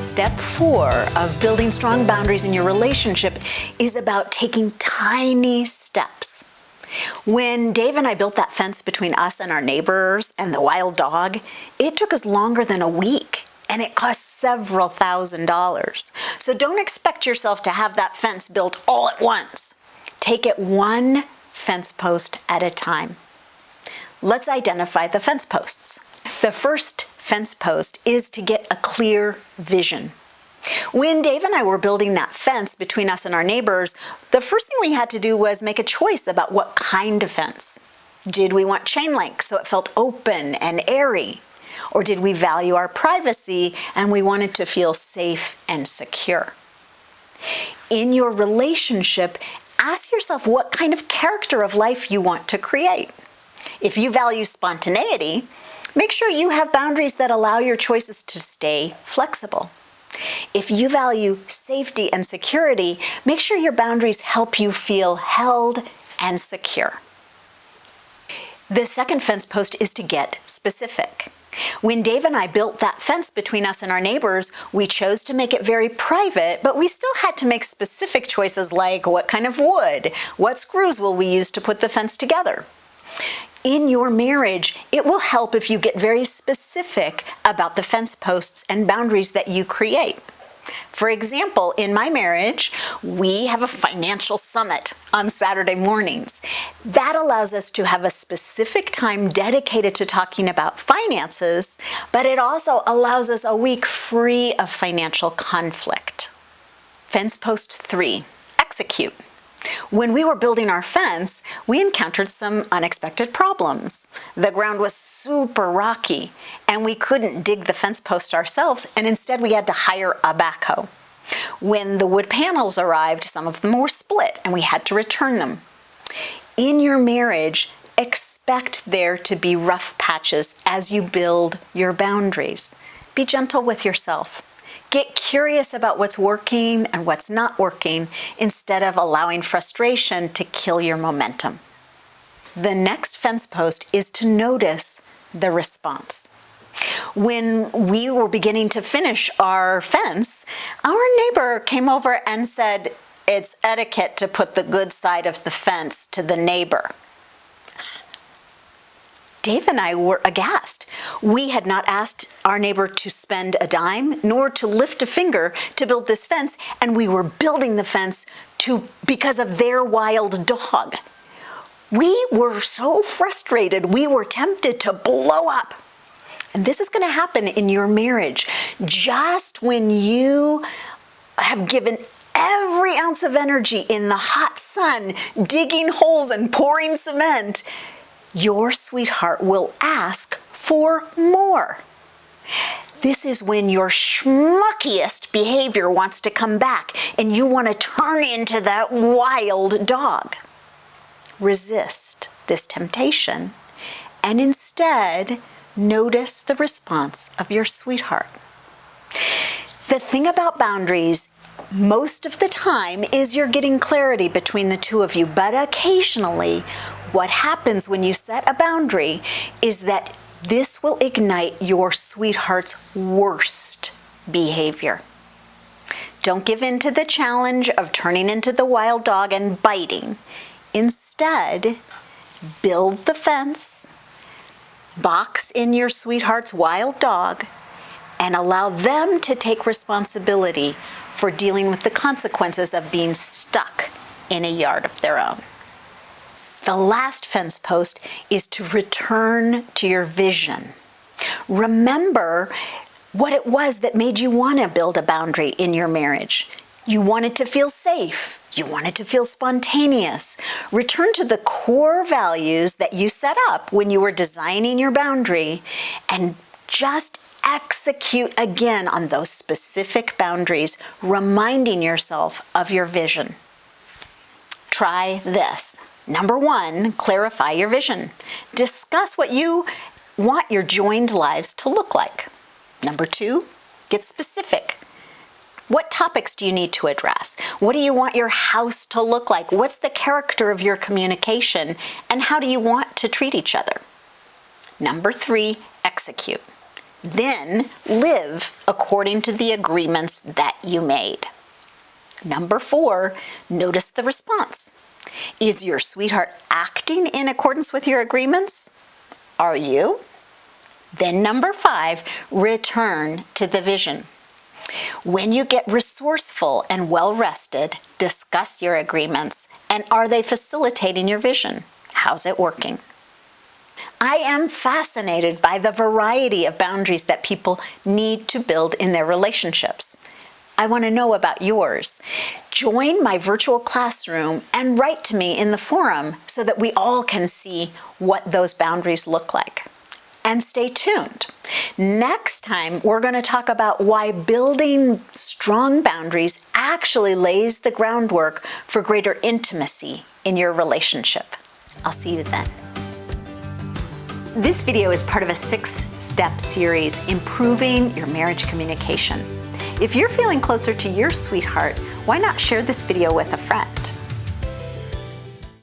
Step 4 of building strong boundaries in your relationship is about taking tiny steps. When Dave and I built that fence between us and our neighbors and the wild dog, it took us longer than a week, and it cost several $1,000s. So don't expect yourself to have that fence built all at once. Take it one fence post at a time. Let's identify the fence posts. The first fence post is to get a clear vision. When Dave and I were building that fence between us and our neighbors, the first thing we had to do was make a choice about what kind of fence. Did we want chain link so it felt open and airy? Or did we value our privacy and we wanted to feel safe and secure? In your relationship, ask yourself what kind of character of life you want to create. If you value spontaneity, make sure you have boundaries that allow your choices to stay flexible. If you value safety and security, make sure your boundaries help you feel held and secure. The second fence post is to get specific. When Dave and I built that fence between us and our neighbors, we chose to make it very private, but we still had to make specific choices like what kind of wood, what screws will we use to put the fence together. In your marriage, it will help if you get very specific about the fence posts and boundaries that you create. For example, in my marriage, we have a financial summit on Saturday mornings. That allows us to have a specific time dedicated to talking about finances, but it also allows us a week free of financial conflict. Fence post 3, execute. When we were building our fence, we encountered some unexpected problems. The ground was super rocky, and we couldn't dig the fence post ourselves, and instead we had to hire a backhoe. When the wood panels arrived, some of them were split, and we had to return them. In your marriage, expect there to be rough patches as you build your boundaries. Be gentle with yourself. Get curious about what's working and what's not working instead of allowing frustration to kill your momentum. The next fence post is to notice the response. When we were beginning to finish our fence, our neighbor came over and said, "It's etiquette to put the good side of the fence to the neighbor." Dave and I were aghast. We had not asked our neighbor to spend a dime, nor to lift a finger to build this fence, and we were building the fence because of their wild dog. We were so frustrated, we were tempted to blow up. And this is going to happen in your marriage. Just when you have given every ounce of energy in the hot sun, digging holes and pouring cement, your sweetheart will ask for more. This is when your schmuckiest behavior wants to come back and you want to turn into that wild dog. Resist this temptation and instead notice the response of your sweetheart. The thing about boundaries most of the time is you're getting clarity between the two of you, but occasionally what happens when you set a boundary is that this will ignite your sweetheart's worst behavior. Don't give in to the challenge of turning into the wild dog and biting. Instead, build the fence, box in your sweetheart's wild dog, and allow them to take responsibility for dealing with the consequences of being stuck in a yard of their own. The last fence post is to return to your vision. Remember what it was that made you want to build a boundary in your marriage. You wanted to feel safe. You wanted to feel spontaneous. Return to the core values that you set up when you were designing your boundary and just execute again on those specific boundaries, reminding yourself of your vision. Try this. Number 1, clarify your vision. Discuss what you want your joined lives to look like. Number 2, get specific. What topics do you need to address? What do you want your house to look like? What's the character of your communication? And how do you want to treat each other? Number 3, execute. Then live according to the agreements that you made. Number 4, notice the response. Is your sweetheart acting in accordance with your agreements? Are you? Then number 5, return to the vision. When you get resourceful and well-rested, discuss your agreements and are they facilitating your vision? How's it working? I am fascinated by the variety of boundaries that people need to build in their relationships. I want to know about yours. Join my virtual classroom and write to me in the forum so that we all can see what those boundaries look like. And stay tuned. Next time, we're going to talk about why building strong boundaries actually lays the groundwork for greater intimacy in your relationship. I'll see you then. This video is part of a 6-step series, Improving Your Marriage Communication. If you're feeling closer to your sweetheart, why not share this video with a friend?